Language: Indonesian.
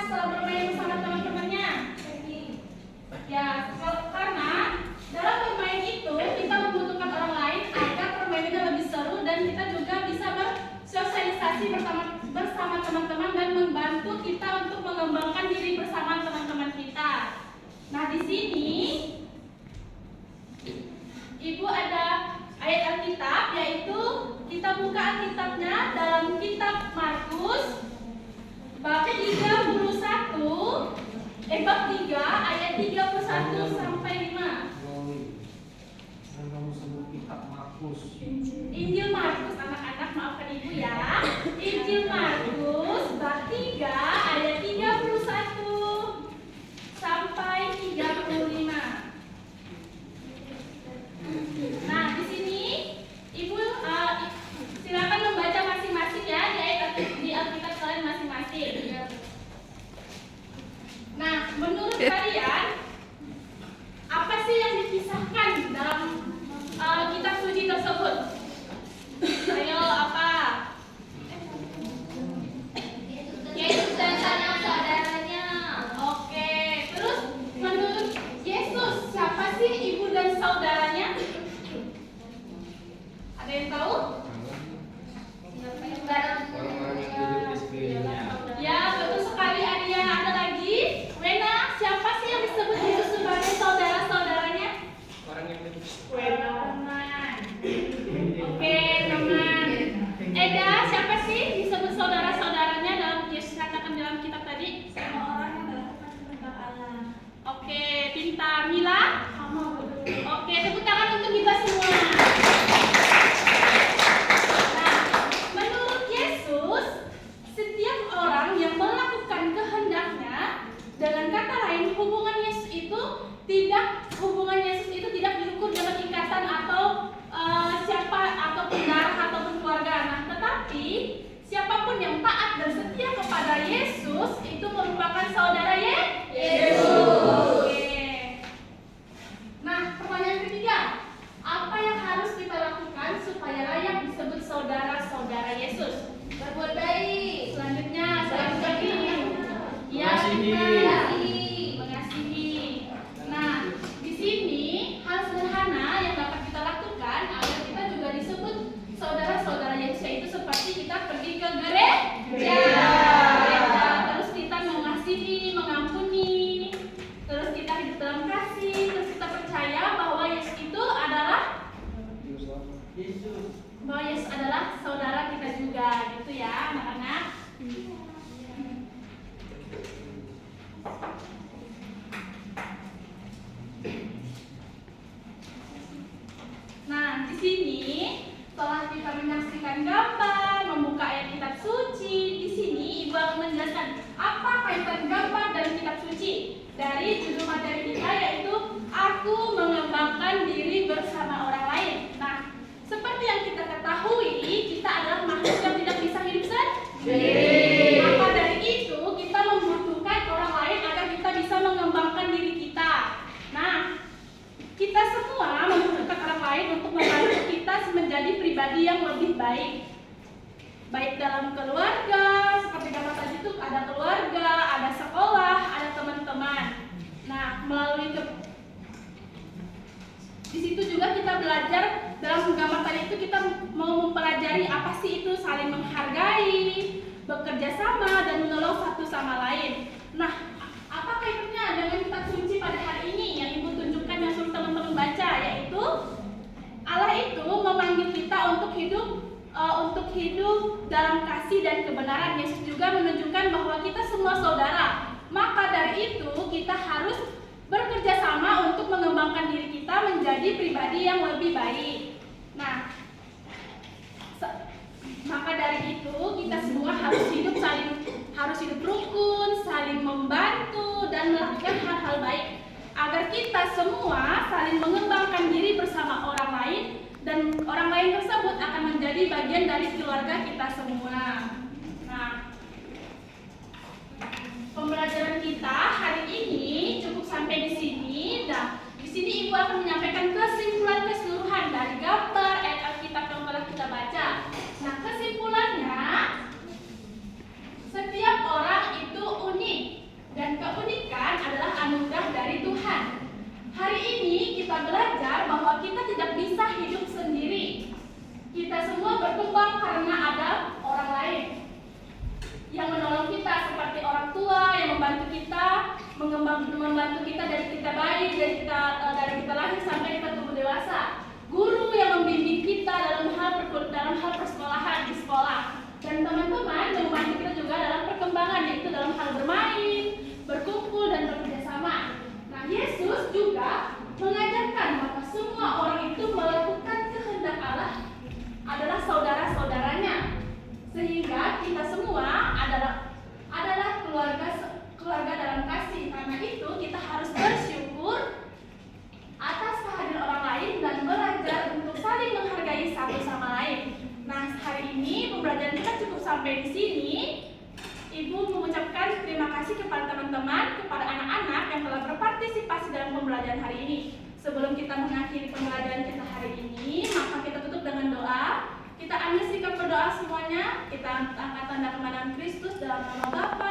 setelah bermain bersama teman-temannya? Ya, karena dalam bermain itu kita membutuhkan orang lain agar permainannya lebih seru dan kita juga bisa bersosialisasi bersama teman-teman dan membantu kita untuk mengembangkan diri bersama teman-teman kita. Nah, di sini Ibu ada ayat Alkitab, yaitu kita buka Alkitabnya dalam kitab Markus bab 3 ayat 31 sampai 5. Injil Markus, anak-anak maafkan Ibu ya. Injil Markus bab 3 ayat 31 sampai 35. Nah, di sini Ibu silakan membaca masing-masing ya di Alkitab kalian masing-masing. Nah, menurut kalian apa sih yang dipisahkan dalam kitab suci tersebut? Ayo, apa? Yesus dan saudara-saudaranya. Oke, terus menurut Yesus siapa sih ibu dan saudaranya? Ada yang tahu? Orang-orang yang duduk di sekelilingnya. Ya, betul sekali Arya. Ada lagi? Wena, siapa sih yang disebut Yesus sebagai saudara-saudaranya? Orang yang duduk. Wena, teman. Oke, teman. Eda, siapa sih disebut saudara-saudaranya dalam Yesus katakan dalam kitab tadi? Semua orang yang melakukan kehendak Allah. Oke, pintar. Mila? Oke, tepuk tangan untuk kita semua. Nah, menurut Yesus, setiap orang yang melakukan kehendaknya, dengan kata lain, hubungan Yesus itu tidak diukur dengan ikatan atau siapa ataupun darah ataupun keluarga. Nah, tetapi siapapun yang taat dan setia kepada Yesus itu merupakan saudara Yesus. Oke. Nah, pertanyaan ketiga, apa yang harus kita lakukan supaya layak disebut saudara-saudara Yesus? Berbuat baik. Selanjutnya, ya, mengasihi. Nah, di sini hal sederhana yang dapat kita lakukan agar kita juga disebut saudara-saudara Yesus, yaitu seperti kita pergi ke gereja, terus kita mengasihi, mengampuni, terus kita hidup dalam kasih, terus kita percaya bahwa Yesus itu adalah saudara kita juga, gitu ya, anak-anak. Nah, di sini setelah kita menyaksikan gambar, membuka ayat kitab suci, di sini Ibu akan menjelaskan apa kaitan gambar dan kitab suci dari judul materi kita, yaitu aku mengembangkan diri bersama orang lain. Nah, seperti yang kita ketahui, kita adalah makhluk yang tidak bisa hidup sendiri. Maka dari itu kita membutuhkan orang lain agar kita bisa mengembangkan diri kita. Nah, kita semua membutuhkan orang lain untuk membantu kita menjadi pribadi yang lebih baik. Baik dalam keluarga, seperti gambar tadi itu ada keluarga, ada sekolah, ada teman-teman. Nah, melalui di situ juga kita belajar dalam gambar tadi itu kita mau mempelajari apa sih itu saling menghargai, bekerja sama dan menolong satu sama lain. Nah, apa kaitannya dengan kitab suci pada hari ini yang Ibu tunjukkan yang suruh teman-teman baca, yaitu Allah itu memanggil kita untuk hidup dalam kasih dan kebenaran. Yesus juga menunjukkan bahwa kita semua saudara. Maka dari itu kita harus bekerja sama untuk mengembangkan diri kita menjadi pribadi yang lebih baik. Nah, maka dari itu kita semua harus hidup rukun, saling membantu dan melakukan hal-hal baik agar kita semua saling mengembangkan diri bersama orang lain dan orang lain tersebut akan menjadi bagian dari keluarga kita semua. Nah, pembelajaran kita hari ini cukup sampai di sini. Nah, di sini Ibu akan menyampaikan kesimpulan keseluruhan dari gambar ayat Alkitab yang telah kita baca. Nah, kesimpulannya, setiap orang itu unik. dari kita lahir sampai kita tumbuh dewasa. Guru yang membimbing kita dalam hal persekolahan di sekolah. Dan teman-teman membantu kita juga dalam perkembangan, yaitu dalam hal bermain, berkumpul dan bekerja sama. Nah, Yesus juga mengajarkan bahwa semua orang itu melakukan kehendak Allah adalah saudara-saudaranya. Sehingga kita semua adalah keluarga dalam kasih. Karena itu kita harus bersyukur atas kehadiran orang lain dan belajar untuk saling menghargai satu sama lain. Nah, hari ini pembelajaran kita cukup sampai di sini. Ibu mengucapkan terima kasih kepada teman-teman, kepada anak-anak yang telah berpartisipasi dalam pembelajaran hari ini. Sebelum kita mengakhiri pembelajaran kita hari ini, maka kita tutup dengan doa. Kita ambil sikap berdoa semuanya. Kita angkat tanda kemenangan Kristus dalam nama Bapa